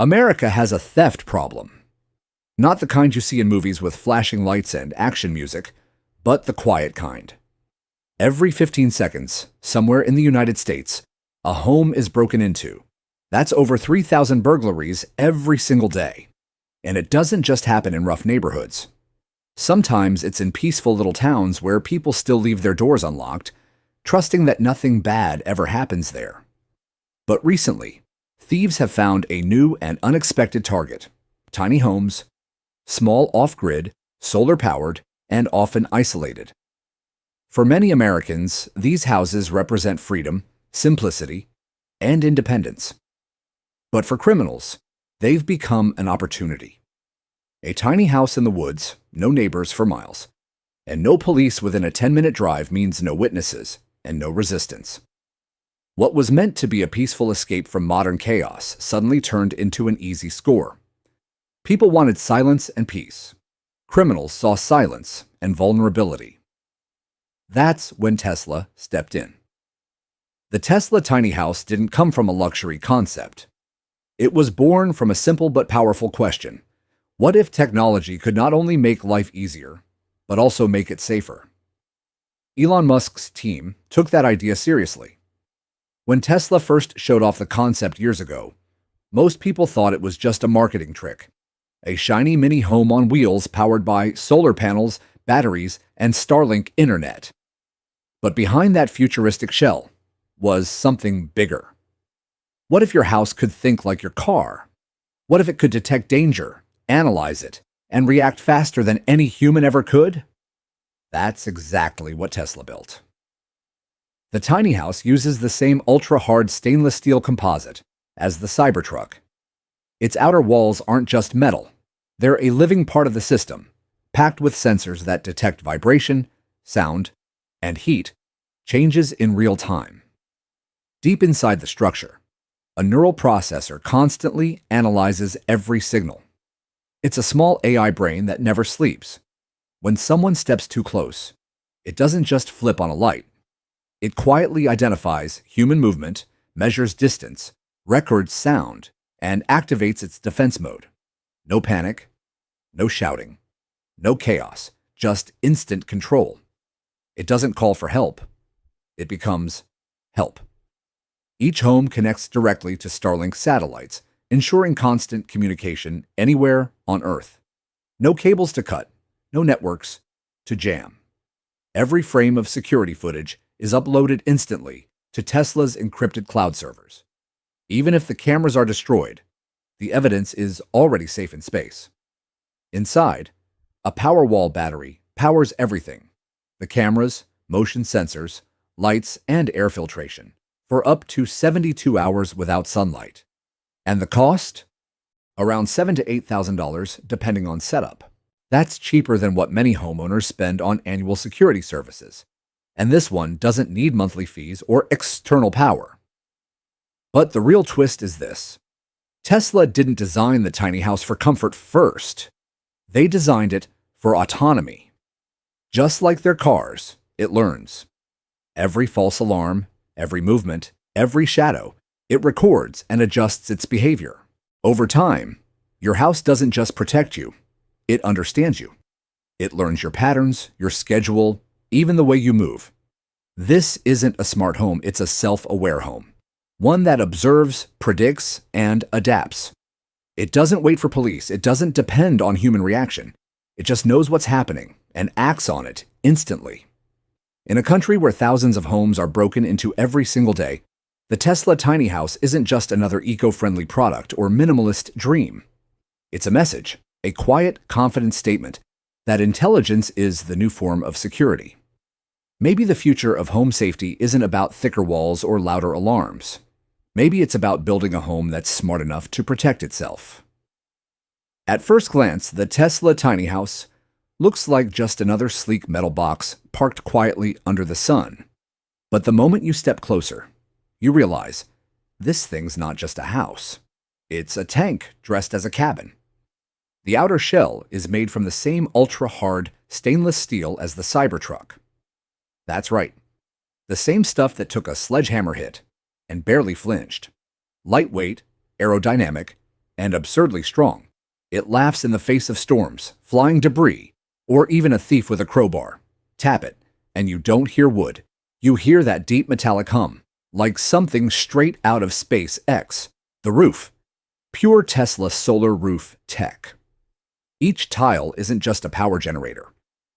America has a theft problem. Not the kind you see in movies with flashing lights and action music, but the quiet kind. Every 15 seconds, somewhere in the United States, a home is broken into. That's over 3,000 burglaries every single day. And it doesn't just happen in rough neighborhoods. Sometimes it's in peaceful little towns where people still leave their doors unlocked, trusting that nothing bad ever happens there. But recently, thieves have found a new and unexpected target: tiny homes, small off-grid, solar-powered, and often isolated. For many Americans, these houses represent freedom, simplicity, and independence. But for criminals, they've become an opportunity. A tiny house in the woods, no neighbors for miles, and no police within a 10-minute drive means no witnesses and no resistance. What was meant to be a peaceful escape from modern chaos suddenly turned into an easy score. People wanted silence and peace. Criminals saw silence and vulnerability. That's when Tesla stepped in. The Tesla tiny house didn't come from a luxury concept. It was born from a simple but powerful question: what if technology could not only make life easier, but also make it safer? Elon Musk's team took that idea seriously. When Tesla first showed off the concept years ago, most people thought it was just a marketing trick. A shiny mini home on wheels powered by solar panels, batteries, and Starlink internet. But behind that futuristic shell was something bigger. What if your house could think like your car? What if it could detect danger, analyze it, and react faster than any human ever could? That's exactly what Tesla built. The tiny house uses the same ultra-hard stainless steel composite as the Cybertruck. Its outer walls aren't just metal. They're a living part of the system, packed with sensors that detect vibration, sound, and heat changes in real time. Deep inside the structure, a neural processor constantly analyzes every signal. It's a small AI brain that never sleeps. When someone steps too close, it doesn't just flip on a light. It quietly identifies human movement, measures distance, records sound, and activates its defense mode. No panic, no shouting, no chaos, just instant control. It doesn't call for help. It becomes help. Each home connects directly to Starlink satellites, ensuring constant communication anywhere on Earth. No cables to cut, no networks to jam. Every frame of security footage is uploaded instantly to Tesla's encrypted cloud servers. Even if the cameras are destroyed, the evidence is already safe in space. Inside, a Powerwall battery powers everything: the cameras, motion sensors, lights, and air filtration, for up to 72 hours without sunlight. And the cost? Around $7,000 to $8,000 depending on setup. That's cheaper than what many homeowners spend on annual security services. And this one doesn't need monthly fees or external power. But the real twist is this: Tesla didn't design the tiny house for comfort first. They designed it for autonomy. Just like their cars, it learns. Every false alarm, every movement, every shadow, it records and adjusts its behavior. Over time, your house doesn't just protect you, it understands you. It learns your patterns, your schedule, even the way you move. This isn't a smart home, it's a self-aware home. One that observes, predicts, and adapts. It doesn't wait for police, it doesn't depend on human reaction. It just knows what's happening and acts on it instantly. In a country where thousands of homes are broken into every single day, the Tesla tiny house isn't just another eco-friendly product or minimalist dream. It's a message, a quiet, confident statement that intelligence is the new form of security. Maybe the future of home safety isn't about thicker walls or louder alarms. Maybe it's about building a home that's smart enough to protect itself. At first glance, the Tesla tiny house looks like just another sleek metal box parked quietly under the sun. But the moment you step closer, you realize this thing's not just a house. It's a tank dressed as a cabin. The outer shell is made from the same ultra-hard stainless steel as the Cybertruck. That's right, the same stuff that took a sledgehammer hit and barely flinched. Lightweight, aerodynamic, and absurdly strong. It laughs in the face of storms, flying debris, or even a thief with a crowbar. Tap it, and you don't hear wood. You hear that deep metallic hum, like something straight out of SpaceX. The roof. Pure Tesla solar roof tech. Each tile isn't just a power generator.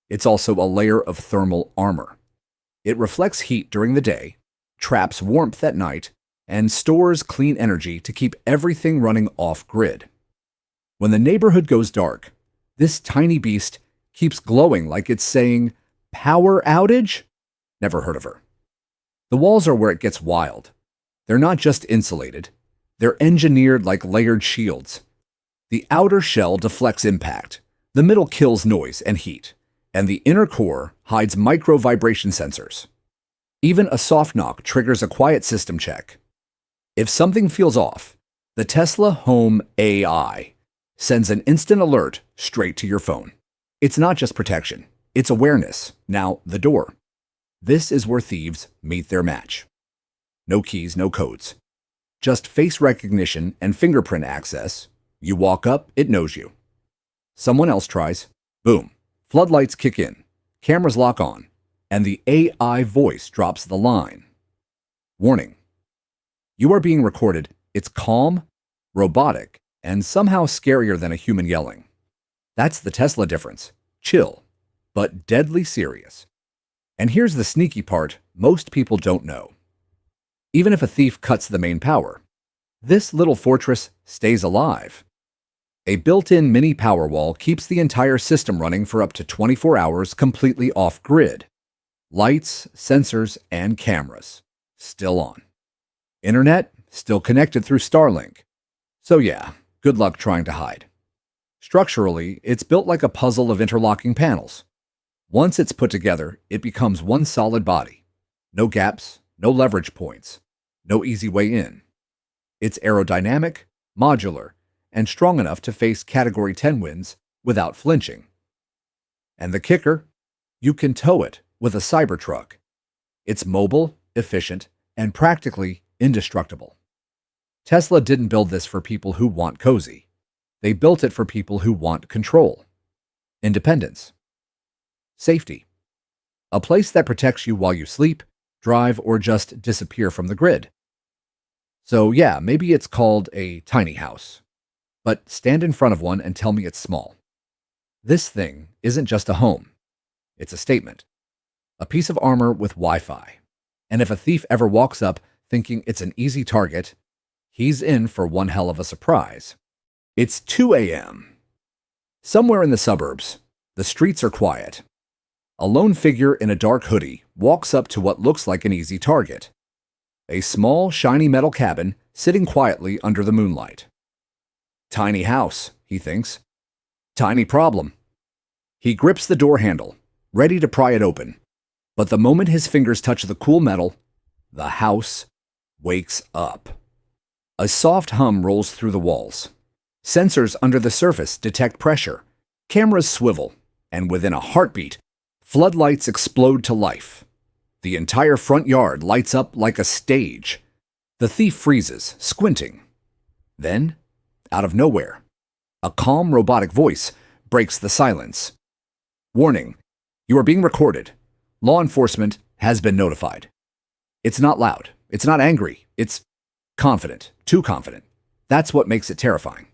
It's also a layer of thermal armor. It reflects heat during the day, traps warmth at night, and stores clean energy to keep everything running off-grid. When the neighborhood goes dark, this tiny beast keeps glowing like it's saying, "Power outage?" Never heard of her. The walls are where it gets wild. They're not just insulated. They're engineered like layered shields. The outer shell deflects impact, the middle kills noise and heat, and the inner core hides micro-vibration sensors. Even a soft knock triggers a quiet system check. If something feels off, the Tesla Home AI sends an instant alert straight to your phone. It's not just protection, it's awareness. Now, the door. This is where thieves meet their match. No keys, no codes. Just face recognition and fingerprint access. You walk up, it knows you. Someone else tries. Boom. Floodlights kick in. Cameras lock on. And the AI voice drops the line. Warning. You are being recorded. It's calm, robotic, and somehow scarier than a human yelling. That's the Tesla difference. Chill, but deadly serious. And here's the sneaky part most people don't know. Even if a thief cuts the main power, this little fortress stays alive. A built-in mini Powerwall keeps the entire system running for up to 24 hours completely off-grid. Lights, sensors, and cameras still on. Internet still connected through Starlink. So yeah, good luck trying to hide. Structurally, it's built like a puzzle of interlocking panels. Once it's put together, it becomes one solid body. No gaps, no leverage points, no easy way in. It's aerodynamic, modular, and strong enough to face Category 10 winds without flinching. And the kicker? You can tow it with a Cybertruck. It's mobile, efficient, and practically indestructible. Tesla didn't build this for people who want cozy. They built it for people who want control, independence, safety, a place that protects you while you sleep, drive, or just disappear from the grid. So yeah, maybe it's called a tiny house, but stand in front of one and tell me it's small. This thing isn't just a home. It's a statement, a piece of armor with Wi-Fi. And if a thief ever walks up thinking it's an easy target, he's in for one hell of a surprise. It's 2 a.m. Somewhere in the suburbs, the streets are quiet. A lone figure in a dark hoodie walks up to what looks like an easy target. A small, shiny metal cabin sitting quietly under the moonlight. Tiny house, he thinks. Tiny problem. He grips the door handle, ready to pry it open. But the moment his fingers touch the cool metal, the house wakes up. A soft hum rolls through the walls. Sensors under the surface detect pressure. Cameras swivel, and within a heartbeat, floodlights explode to life. The entire front yard lights up like a stage. The thief freezes, squinting. Then, out of nowhere, a calm robotic voice breaks the silence. Warning, you are being recorded. Law enforcement has been notified. It's not loud. It's not angry. It's confident. Too confident. That's what makes it terrifying.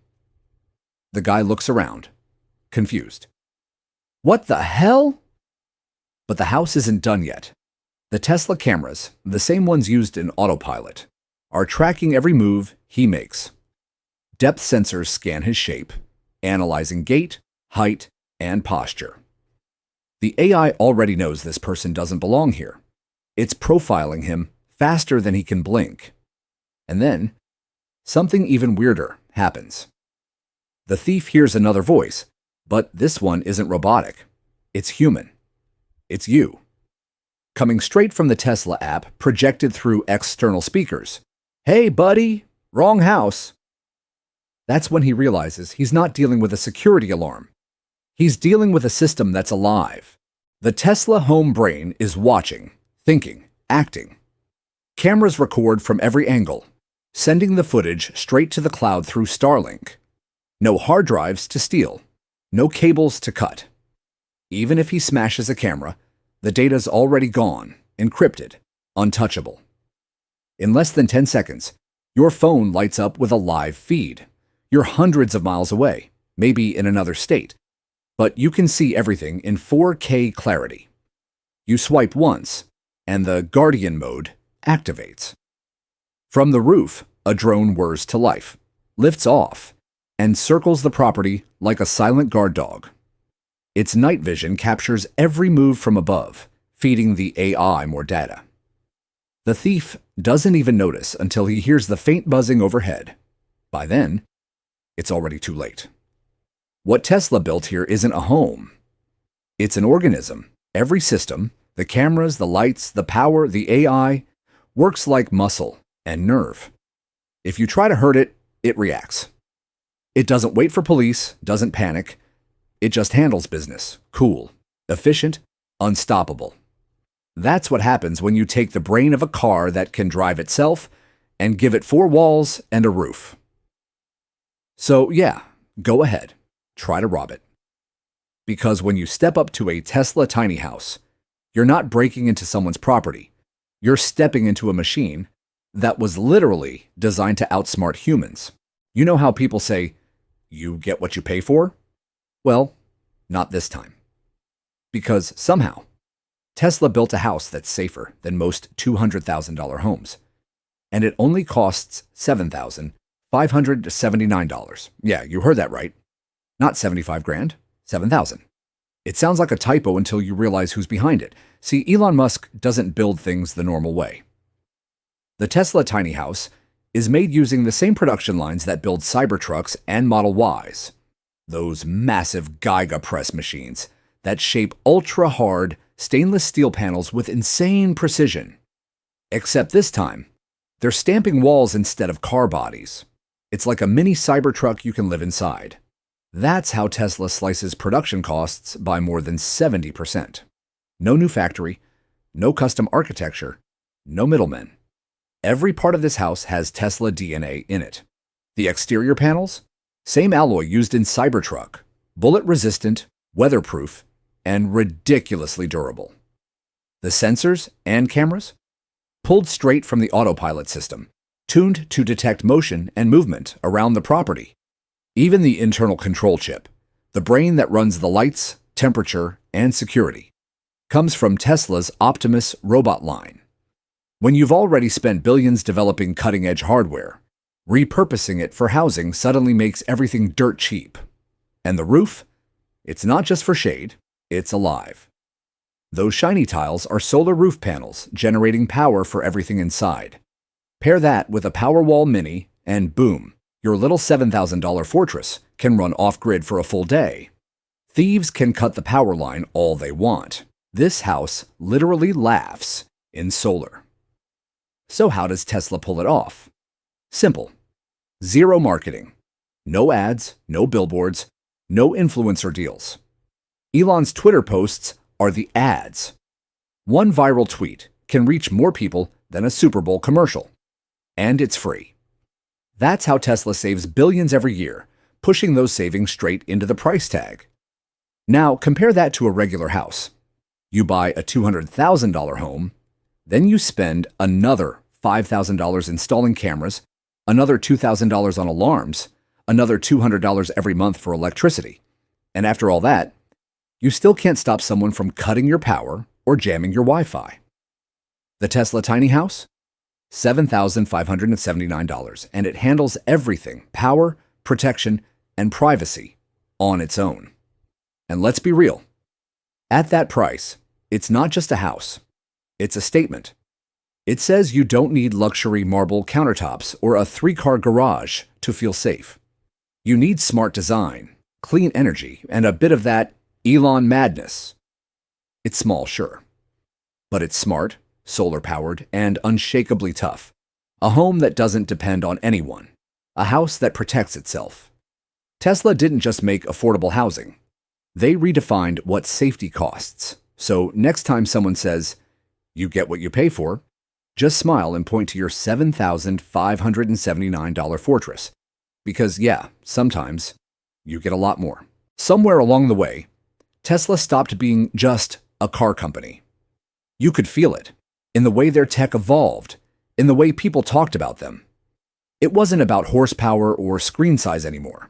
The guy looks around, confused. What the hell? But the house isn't done yet. The Tesla cameras, the same ones used in autopilot, are tracking every move he makes. Depth sensors scan his shape, analyzing gait, height, and posture. The AI already knows this person doesn't belong here. It's profiling him faster than he can blink. And then, something even weirder happens. The thief hears another voice, but this one isn't robotic. It's human. It's you. Coming straight from the Tesla app, projected through external speakers. Hey, buddy, wrong house. That's when he realizes he's not dealing with a security alarm. He's dealing with a system that's alive. The Tesla home brain is watching, thinking, acting. Cameras record from every angle, sending the footage straight to the cloud through Starlink. No hard drives to steal. No cables to cut. Even if he smashes a camera, the data's already gone, encrypted, untouchable. In less than 10 seconds, your phone lights up with a live feed. You're hundreds of miles away, maybe in another state, but you can see everything in 4K clarity. You swipe once, and the Guardian mode activates. From the roof, a drone whirs to life, lifts off, and circles the property like a silent guard dog. Its night vision captures every move from above, feeding the AI more data. The thief doesn't even notice until he hears the faint buzzing overhead. By then, it's already too late. What Tesla built here isn't a home. It's an organism. Every system, the cameras, the lights, the power, the AI, works like muscle and nerve. If you try to hurt it, it reacts. It doesn't wait for police, doesn't panic. It just handles business, cool, efficient, unstoppable. That's what happens when you take the brain of a car that can drive itself and give it 4 walls and a roof. So yeah, go ahead, try to rob it. Because when you step up to a Tesla tiny house, you're not breaking into someone's property. You're stepping into a machine that was literally designed to outsmart humans. You know how people say, you get what you pay for? Well, not this time. Because somehow, Tesla built a house that's safer than most $200,000 homes. And it only costs $7,579. Yeah, you heard that right. Not 75 grand, 7,000. It sounds like a typo until you realize who's behind it. See, Elon Musk doesn't build things the normal way. The Tesla tiny house is made using the same production lines that build Cybertrucks and Model Ys. Those massive Giga press machines that shape ultra-hard stainless steel panels with insane precision. Except this time, they're stamping walls instead of car bodies. It's like a mini Cybertruck you can live inside. That's how Tesla slices production costs by more than 70%. No new factory, no custom architecture, no middlemen. Every part of this house has Tesla DNA in it. The exterior panels? Same alloy used in Cybertruck, bullet-resistant, weatherproof, and ridiculously durable. The sensors and cameras? Pulled straight from the autopilot system, tuned to detect motion and movement around the property. Even the internal control chip, the brain that runs the lights, temperature, and security, comes from Tesla's Optimus robot line. When you've already spent billions developing cutting-edge hardware, repurposing it for housing suddenly makes everything dirt cheap. And the roof? It's not just for shade, it's alive. Those shiny tiles are solar roof panels generating power for everything inside. Pair that with a Powerwall Mini, and boom, your little $7,000 fortress can run off-grid for a full day. Thieves can cut the power line all they want. This house literally laughs in solar. So how does Tesla pull it off? Simple. Zero marketing. No ads, no billboards, no influencer deals. Elon's Twitter posts are the ads. One viral tweet can reach more people than a Super Bowl commercial. And it's free. That's how Tesla saves billions every year, pushing those savings straight into the price tag. Now, compare that to a regular house. You buy a $200,000 home, then you spend another $5,000 installing cameras, another $2,000 on alarms, another $200 every month for electricity. And after all that, you still can't stop someone from cutting your power or jamming your Wi-Fi. The Tesla tiny house? $7,579, and it handles everything, power, protection, and privacy, on its own. And let's be real. At that price, it's not just a house. It's a statement. It says you don't need luxury marble countertops or a 3-car garage to feel safe. You need smart design, clean energy, and a bit of that Elon madness. It's small, sure. But it's smart, solar-powered, and unshakably tough. A home that doesn't depend on anyone. A house that protects itself. Tesla didn't just make affordable housing. They redefined what safety costs. So next time someone says, you get what you pay for, just smile and point to your $7,579 fortress. Because yeah, sometimes you get a lot more. Somewhere along the way, Tesla stopped being just a car company. You could feel it in the way their tech evolved, in the way people talked about them. It wasn't about horsepower or screen size anymore.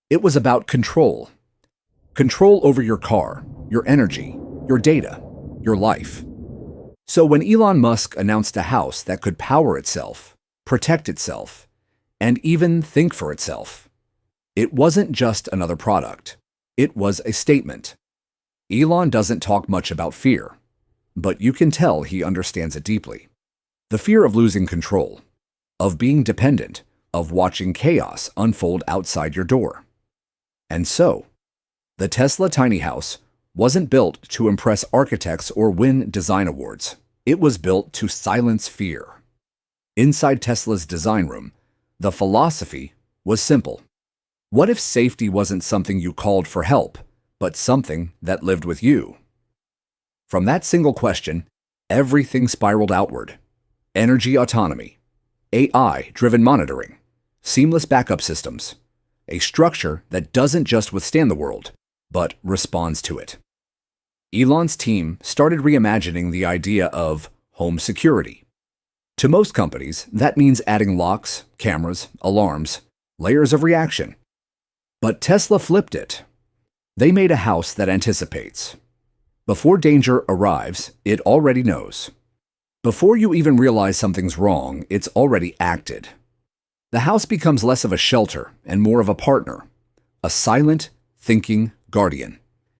It was about control. Control over your car, your energy, your data, your life. So when Elon Musk announced a house that could power itself, protect itself, and even think for itself, it wasn't just another product. It was a statement. Elon doesn't talk much about fear, but you can tell he understands it deeply. The fear of losing control, of being dependent, of watching chaos unfold outside your door. And so, the Tesla tiny house wasn't built to impress architects or win design awards. It was built to silence fear. Inside Tesla's design room, the philosophy was simple. What if safety wasn't something you called for help, but something that lived with you? From that single question, everything spiraled outward. Energy autonomy, AI-driven monitoring, seamless backup systems, a structure that doesn't just withstand the world, but responds to it. Elon's team started reimagining the idea of home security. To most companies, that means adding locks, cameras, alarms, layers of reaction. But Tesla flipped it. They made a house that anticipates. Before danger arrives, it already knows. Before you even realize something's wrong, it's already acted. The house becomes less of a shelter and more of a partner, a silent, thinking guardian.